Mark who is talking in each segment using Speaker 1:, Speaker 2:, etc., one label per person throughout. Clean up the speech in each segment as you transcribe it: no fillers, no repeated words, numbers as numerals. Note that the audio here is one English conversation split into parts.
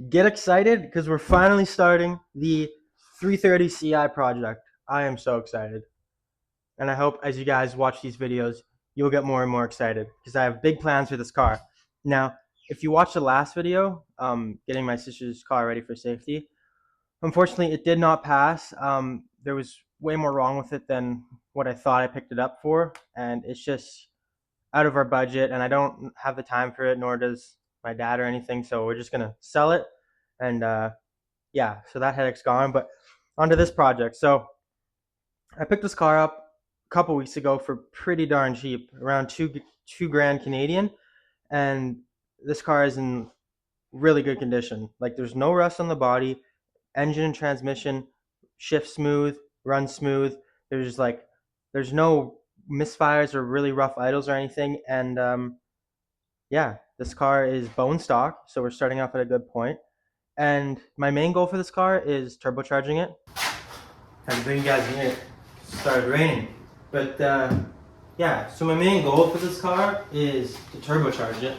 Speaker 1: Get excited because we're finally starting the 330 Ci project. I am so excited. And I hope as you guys watch these videos, you'll get more and more excited because I have big plans for this car. Now, if you watched the last video, getting my sister's car ready for safety, unfortunately, it did not pass. There was way more wrong with it than what I thought I picked it up for, and it's just out of our budget, and I don't have the time for it, nor does my dad or anything. So we're just gonna sell it, and yeah, so that headache's gone. But onto this project. So I picked this car up a couple weeks ago for pretty darn cheap, around two grand Canadian, and this car is in really good condition. Like there's no rust on the body, engine and transmission shift smooth, run smooth. There's no misfires or really rough idles or anything, and yeah, this car is bone stock, so we're starting off at a good point. And my main goal for this car is turbocharging it. Time to bring you guys in here. It started raining. But yeah, so my main goal for this car is to turbocharge it.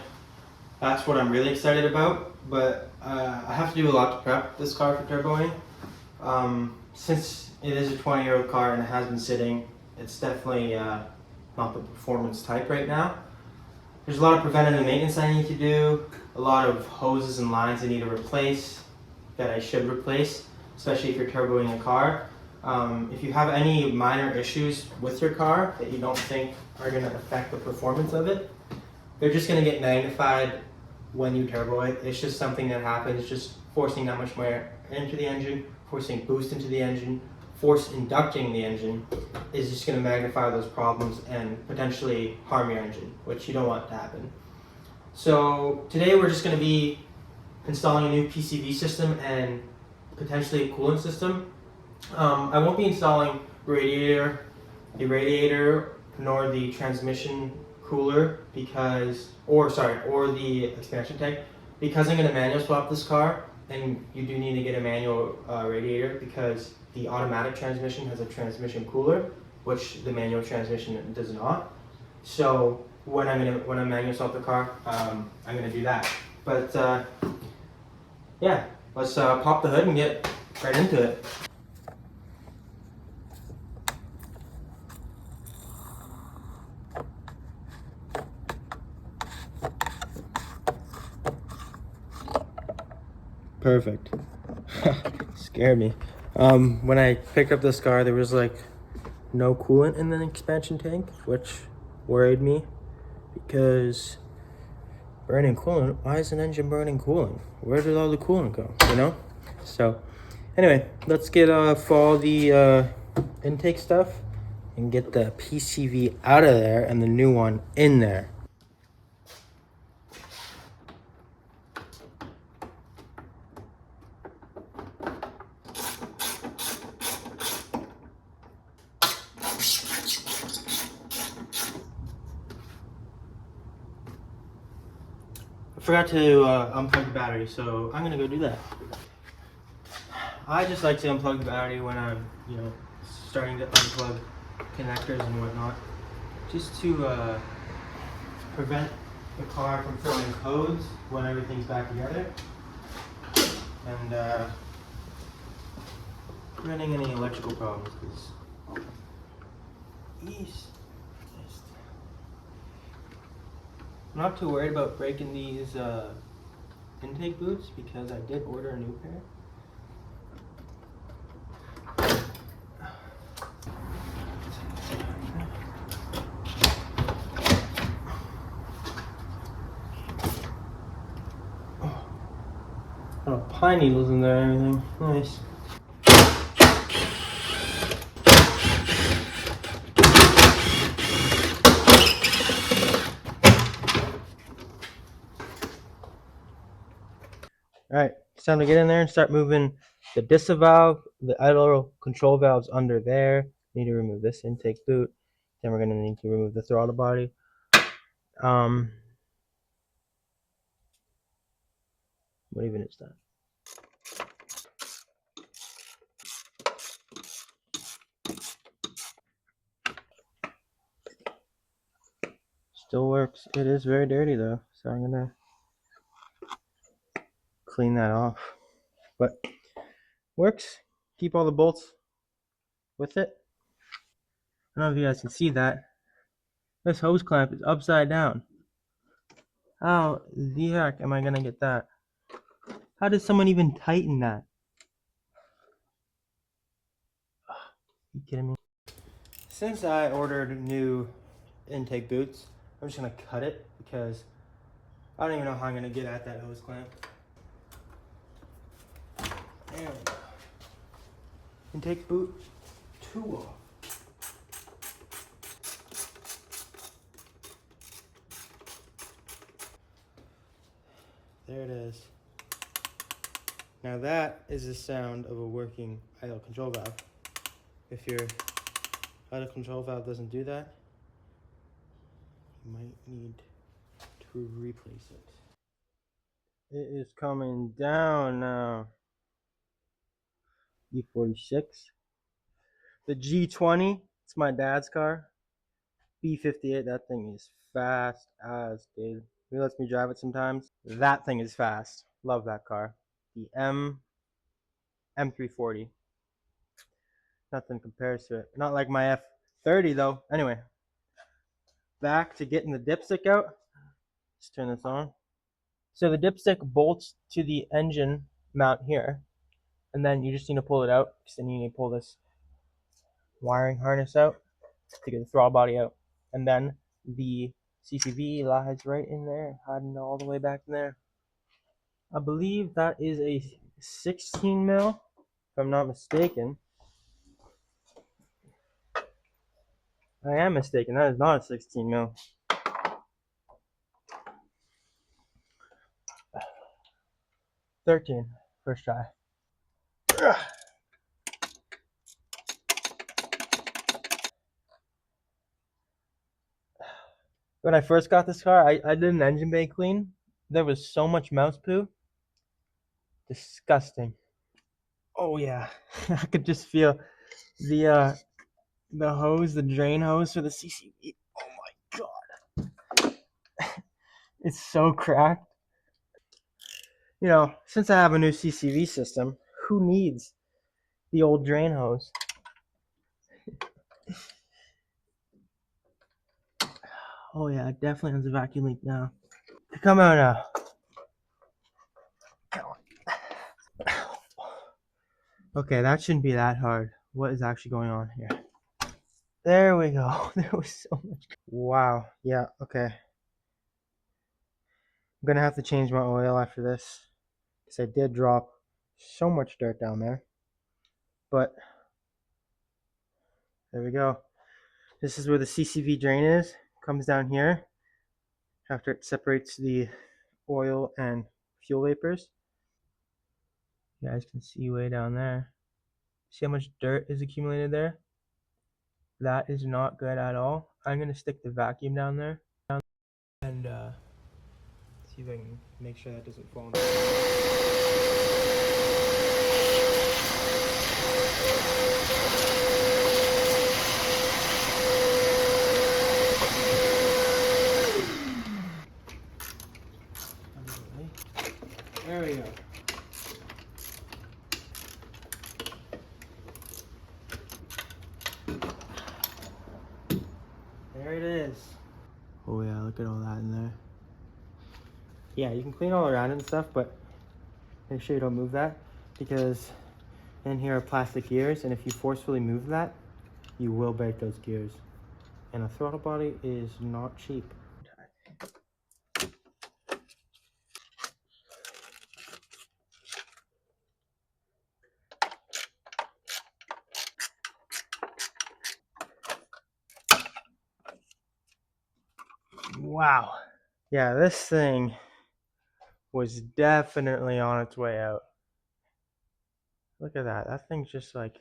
Speaker 1: That's what I'm really excited about. But I have to do a lot to prep this car for turboing. Since it is a 20-year-old car and it has been sitting, it's definitely not the performance type right now. There's a lot of preventative maintenance I need to do, a lot of hoses and lines I need to replace that I should replace, especially if you're turboing a car. If you have any minor issues with your car that you don't think are going to affect the performance of it, they're just going to get magnified when you turbo it. It's just something that happens, just forcing that much more air into the engine, forcing boost into the engine, force inducting the engine is just going to magnify those problems and potentially harm your engine, which you don't want to happen. So today we're just going to be installing a new PCV system and potentially a coolant system. I won't be installing the radiator, nor the transmission cooler or the expansion tank, because I'm going to manual swap this car, and you do need to get a manual radiator because the automatic transmission has a transmission cooler, which the manual transmission does not. So when I manual swap the car, I'm going to do that. But yeah, let's pop the hood and get right into it. Perfect. Scared me. When I picked up this car, there was like no coolant in the expansion tank, which worried me because burning coolant, why is an engine burning coolant? Where did all the coolant go, you know? So anyway, let's get all the intake stuff and get the PCV out of there and the new one in there. I forgot to unplug the battery, so I'm gonna go do that. I just like to unplug the battery when I'm, starting to unplug connectors and whatnot, just to prevent the car from throwing codes when everything's back together, and preventing any electrical problems. I'm not too worried about breaking these intake boots because I did order a new pair. Oh, pine needles in there and everything. Nice. Alright, it's time to get in there and start moving the disvalve, the idle control valves under there. Need to remove this intake boot. Then we're going to need to remove the throttle body. What even is that? Still works. It is very dirty though, so I'm going to clean that off. But works. Keep all the bolts with it. I don't know if you guys can see that. This hose clamp is upside down. How the heck am I gonna get that? How did someone even tighten that? Are you kidding me? Since I ordered new intake boots, I'm just gonna cut it because I don't even know how I'm gonna get at that hose clamp. There we go. Intake boot 2 off. There it is. Now that is the sound of a working idle control valve. If your idle control valve doesn't do that, you might need to replace it. It is coming down now. E46. The G20, it's my dad's car. B58, that thing is fast as, dude. He lets me drive it sometimes. That thing is fast. Love that car. The M340. Nothing compares to it. Not like my F30 though. Anyway, back to getting the dipstick out. Let's turn this on. So the dipstick bolts to the engine mount here, and then you just need to pull it out, because then you need to pull this wiring harness out to get the throttle body out. And then the CCV lies right in there, hiding all the way back in there. I believe that is a 16 mil, if I'm not mistaken. I am mistaken, that is not a 16 mil. 13, first try. When I first got this car, I did an engine bay clean. There was so much mouse poo. Disgusting. Oh yeah, I could just feel the hose, the drain hose for the CCV. Oh my god, it's so cracked. You know, since I have a new CCV system, who needs the old drain hose? Oh yeah, it definitely has a vacuum leak now. Come on now. Okay, that shouldn't be that hard. What is actually going on here? There we go. There was so much. Wow. Yeah, okay. I'm gonna have to change my oil after this, because I did drop so much dirt down there. But there we go. This is where the CCV drain is. Comes down here after it separates the oil and fuel vapors. You guys can see way down there. See how much dirt is accumulated there? That is not good at all. I'm gonna stick the vacuum down there and see if I can make sure that doesn't fall into. There we go. There it is. Oh yeah, look at all that in there. Yeah, you can clean all around it and stuff, but make sure you don't move that, because in here are plastic gears, and if you forcefully move that, you will break those gears. And a throttle body is not cheap. Wow. Yeah, this thing was definitely on its way out. Look at that. That thing's just like,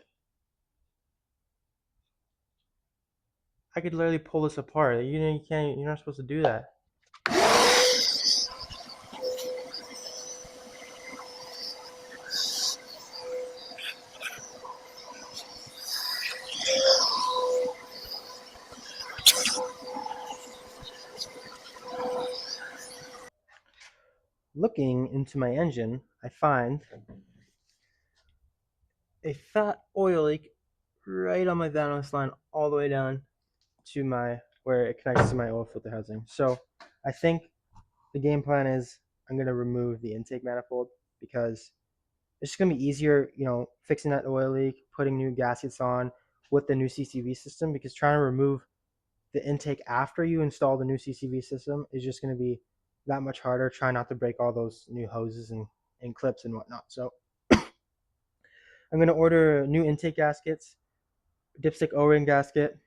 Speaker 1: I could literally pull this apart. You know, you're not supposed to do that. looking into my engine, I find a fat oil leak right on my Vanos line all the way down to my where it connects to my oil filter housing. So I think the game plan is I'm gonna remove the intake manifold because it's just gonna be easier, fixing that oil leak, putting new gaskets on with the new CCV system, because trying to remove the intake after you install the new CCV system is just gonna be that much harder. Try not to break all those new hoses and clips and whatnot. So I'm gonna order new intake gaskets, dipstick O-ring gasket.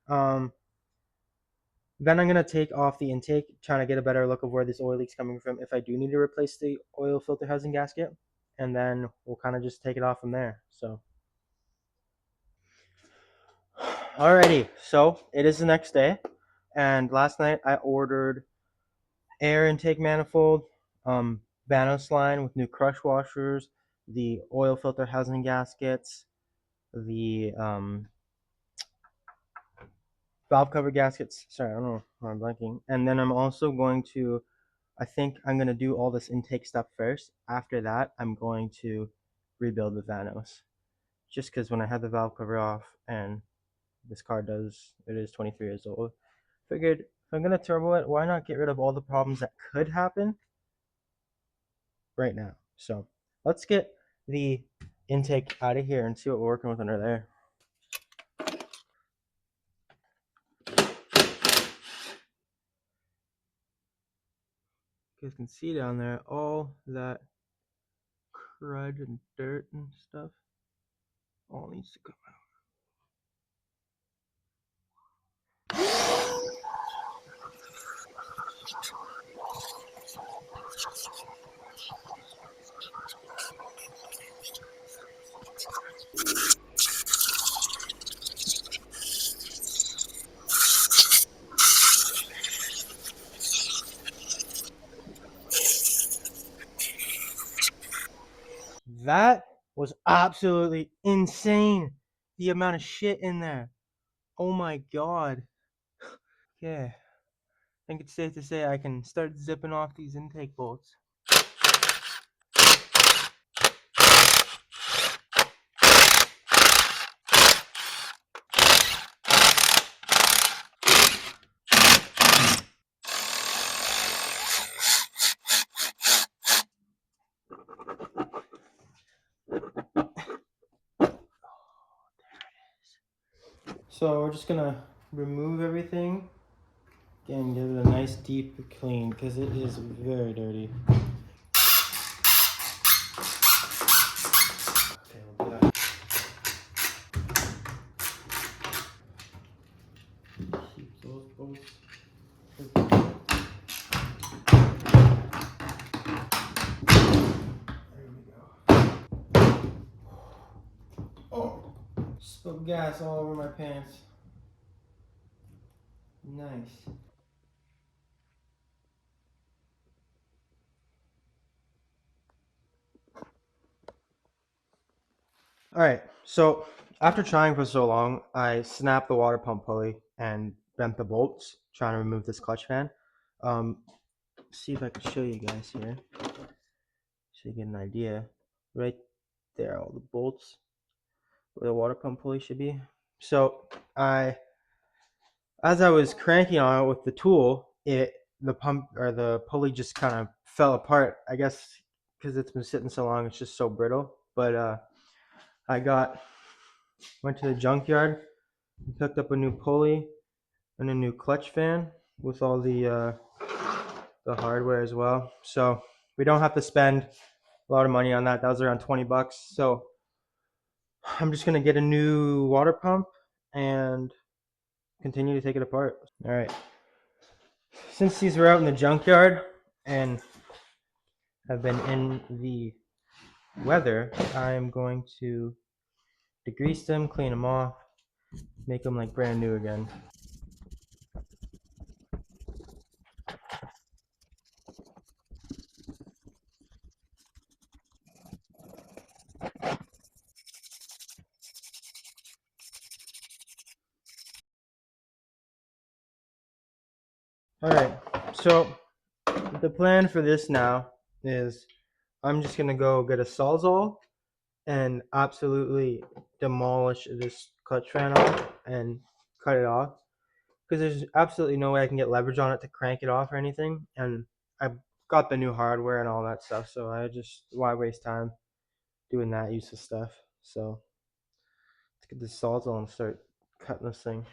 Speaker 1: Um, then I'm gonna take off the intake, trying to get a better look of where this oil leak's coming from if I do need to replace the oil filter housing gasket, and then we'll kind of just take it off from there. So, alrighty, so it is the next day, and last night I ordered air intake manifold, Vanos line with new crush washers, the oil filter housing gaskets, the valve cover gaskets. Sorry, I don't know why I'm blanking. And then I'm also going to, I think I'm going to do all this intake stuff first. After that, I'm going to rebuild the Vanos. Just because when I had the valve cover off and this car it is 23 years old, figured if I'm going to turbo it, why not get rid of all the problems that could happen right now? So let's get the intake out of here and see what we're working with under there. You guys can see down there all that crud and dirt and stuff all needs to come out. That was absolutely insane. The amount of shit in there. Oh my god. Okay. I think it's safe to say I can start zipping off these intake bolts. So we're just gonna remove everything and give it a nice deep clean because it is very dirty. Okay, we'll do that. Keep those bolts. There we go. Oh, spilled gas all over my pants. Nice. All right, so after trying for so long, I snapped the water pump pulley and bent the bolts, trying to remove this clutch fan. See if I can show you guys here, so you get an idea. Right there, all the bolts where the water pump pulley should be. So as I was cranking on it with the tool, the pulley just kind of fell apart. I guess because it's been sitting so long, it's just so brittle. But I went to the junkyard, picked up a new pulley and a new clutch fan with all the hardware as well. So we don't have to spend a lot of money on that. That was around 20 bucks. So I'm just gonna get a new water pump and continue to take it apart. All right. Since these were out in the junkyard and have been in the weather, I'm going to degrease them, clean them off, make them like brand new again. All right, so the plan for this now is I'm just gonna go get a Sawzall and absolutely demolish this clutch fan off and cut it off, because there's absolutely no way I can get leverage on it to crank it off or anything. And I've got the new hardware and all that stuff, so I just, why waste time doing that useless stuff? So let's get this Sawzall and start cutting this thing.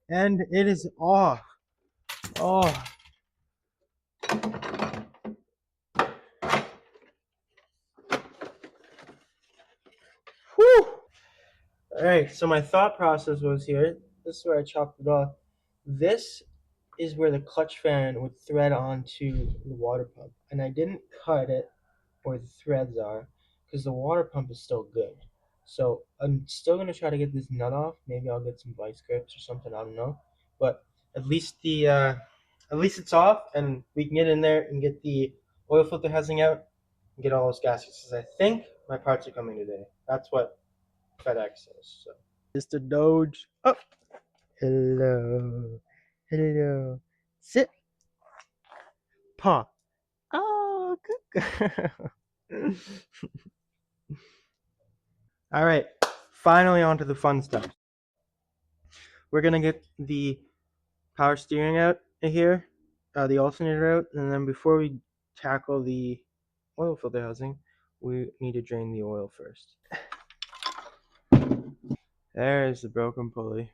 Speaker 1: And it is off. Oh, whew. All right, so my thought process was here. This is where I chopped it off. This is where the clutch fan would thread onto the water pump, and I didn't cut it where the threads are because the water pump is still good. So I'm still gonna try to get this nut off. Maybe I'll get some vice grips or something. I don't know, but at least at least it's off, and we can get in there and get the oil filter housing out and get all those gaskets. Because I think my parts are coming today. That's what FedEx says. So, Mr. Doge. Oh, hello, hello. Sit, paw. Oh, good girl. All right, finally onto the fun stuff. We're gonna get the power steering out of here, the alternator out, and then before we tackle the oil filter housing, we need to drain the oil first. There's the broken pulley.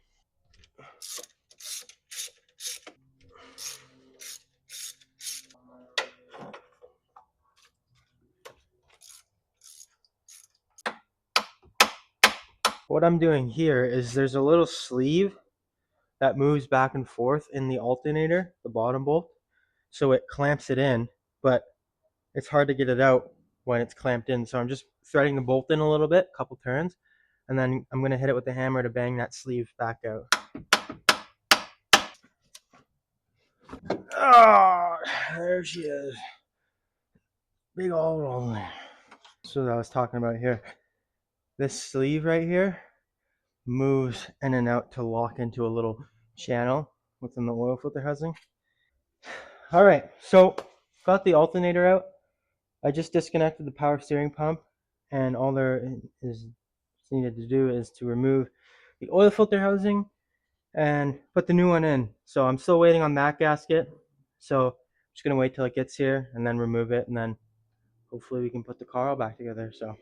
Speaker 1: What I'm doing here is there's a little sleeve that moves back and forth in the alternator, the bottom bolt, so it clamps it in, but it's hard to get it out when it's clamped in. So I'm just threading the bolt in a little bit, a couple turns, and then I'm gonna hit it with the hammer to bang that sleeve back out. Oh, there she is. Big old one. So I was talking about here. This sleeve right here moves in and out to lock into a little channel within the oil filter housing. All right, so got the alternator out. I just disconnected the power steering pump, and all there is needed to do is to remove the oil filter housing and put the new one in. So I'm still waiting on that gasket. So I'm just gonna wait till it gets here and then remove it, and then hopefully we can put the car all back together. So.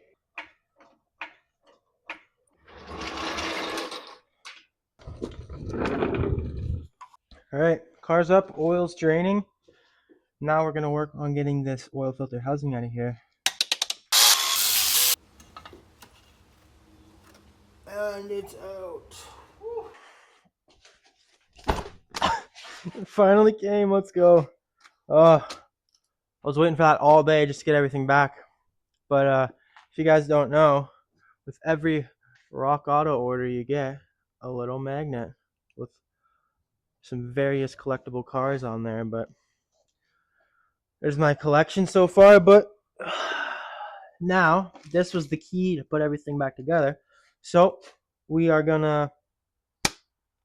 Speaker 1: All right, car's up, oil's draining. Now we're gonna work on getting this oil filter housing out of here. And it's out. It finally came, let's go. I was waiting for that all day just to get everything back. But if you guys don't know, with every Rock Auto order you get a little magnet with some various collectible cars on there. But there's my collection so far. But now this was the key to put everything back together. So we are gonna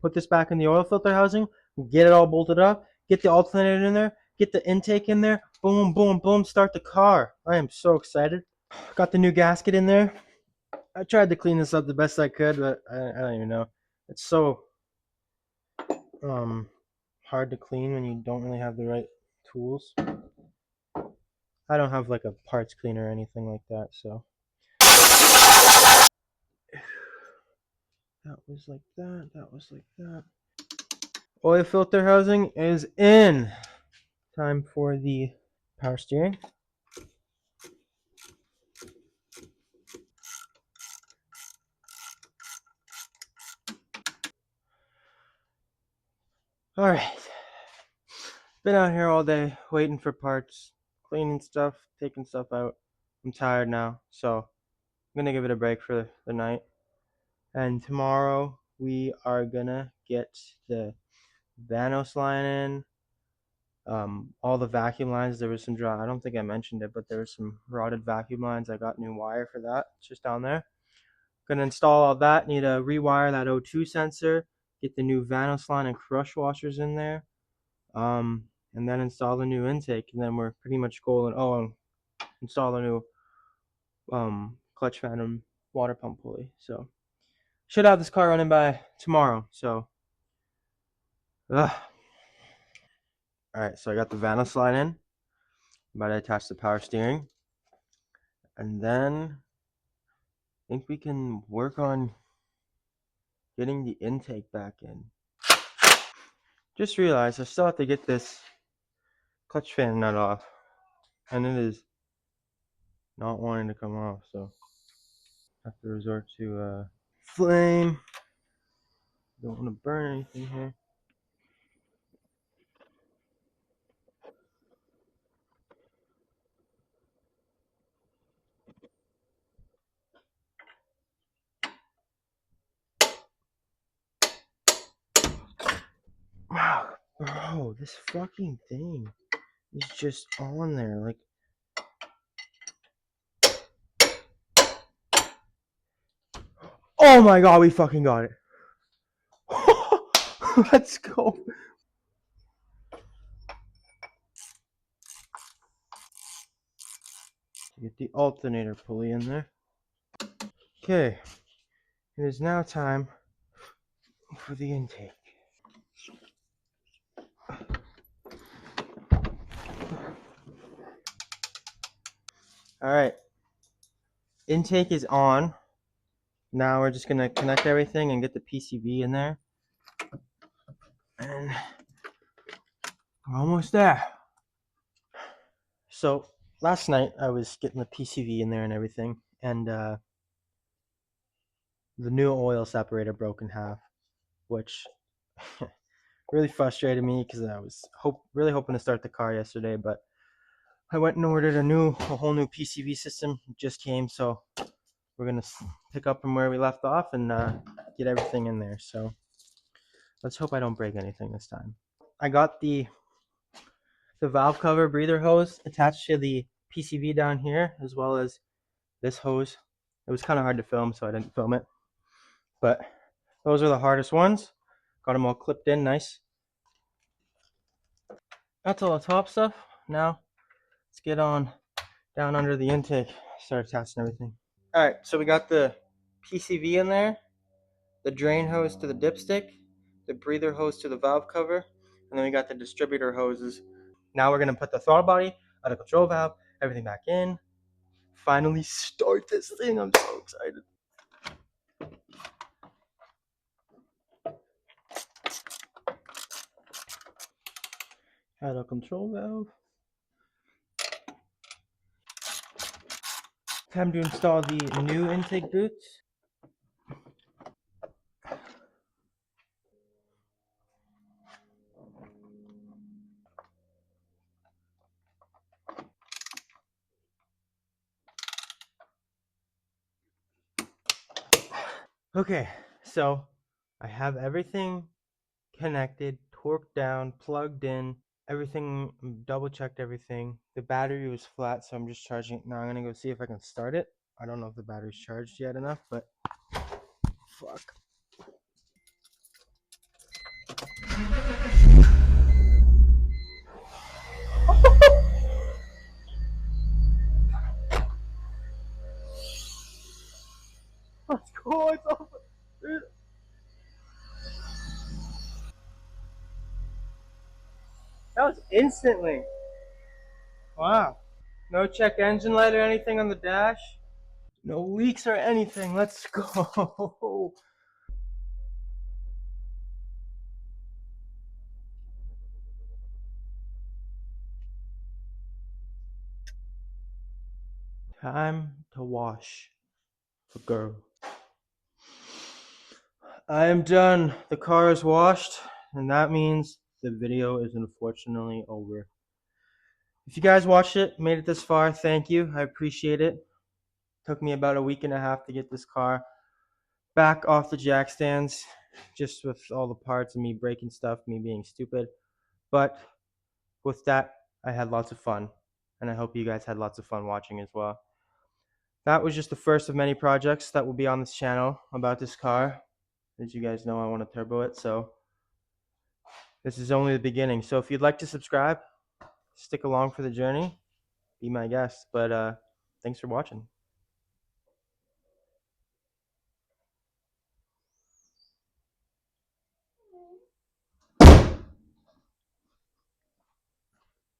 Speaker 1: put this back in the oil filter housing, get it all bolted up, get the alternator in there, get the intake in there, boom, boom, boom, start the car. I am so excited. Got the new gasket in there. I tried to clean this up the best I could, but I don't even know. It's so hard to clean when you don't really have the right tools. I don't have like a parts cleaner or anything like that, so. That was like that, that was like that. Oil filter housing is in. Time for the power steering. All right. Been out here all day waiting for parts, cleaning stuff, taking stuff out. I'm tired now, so I'm gonna give it a break for the night. And tomorrow we are gonna get the Vanos line in, All the vacuum lines, there was some dry. I don't think I mentioned it, but there was some rotted vacuum lines. I got new wire for that. It's just down there. Gonna install all that. Need to rewire that O2 sensor. Get the new Vanos line and crush washers in there. And then install the new intake, and then we're pretty much golden. Oh, and install the new clutch phantom water pump pulley. So should have this car running by tomorrow. So, all right. So I got the Vanos line in. I'm about to attach the power steering, and then I think we can work on getting the intake back in. Just realized I still have to get this clutch fan nut off, and it is not wanting to come off, so I have to resort to flame. Don't want to burn anything here. Wow, bro, this fucking thing is just on there. Like, oh my god, we fucking got it. Let's go. Get the alternator pulley in there. Okay, it is now time for the intake. All right, intake is on. Now we're just gonna connect everything and get the PCB in there. And we're almost there. So last night I was getting the PCV in there and everything, and the new oil separator broke in half, which really frustrated me because I was really hoping to start the car yesterday, but I went and ordered a whole new PCV system. It just came, so we're gonna pick up from where we left off and get everything in there. So let's hope I don't break anything this time. I got the valve cover breather hose attached to the PCV down here, as well as this hose. It was kind of hard to film, so I didn't film it. But those are the hardest ones. Got them all clipped in nice. That's all the top stuff. Now let's get on down under the intake, start attaching everything. All right, so we got the PCV in there, the drain hose to the dipstick, the breather hose to the valve cover, and then we got the distributor hoses. Now we're gonna put the throttle body, out of control valve, everything back in. Finally start this thing. I'm so excited. Out of control valve. Time to install the new intake boots. Okay, so I have everything connected, torqued down, plugged in, everything, double checked everything. The battery was flat, so I'm just charging it. Now I'm gonna go see if I can start it. I don't know if the battery's charged yet enough, but fuck. Let's go, it's over. That was instantly. Wow. No check engine light or anything on the dash. No leaks or anything. Let's go. Time to wash the girl. I am done. The car is washed, and that means the video is unfortunately over. If you guys watched it, made it this far, thank you. I appreciate it. Took me about a week and a half to get this car back off the jack stands, just with all the parts and me breaking stuff, me being stupid. But with that, I had lots of fun, and I hope you guys had lots of fun watching as well. That was just the first of many projects that will be on this channel about this car. As you guys know, I want to turbo it, so this is only the beginning. So if you'd like to subscribe, stick along for the journey, be my guest. But thanks for watching.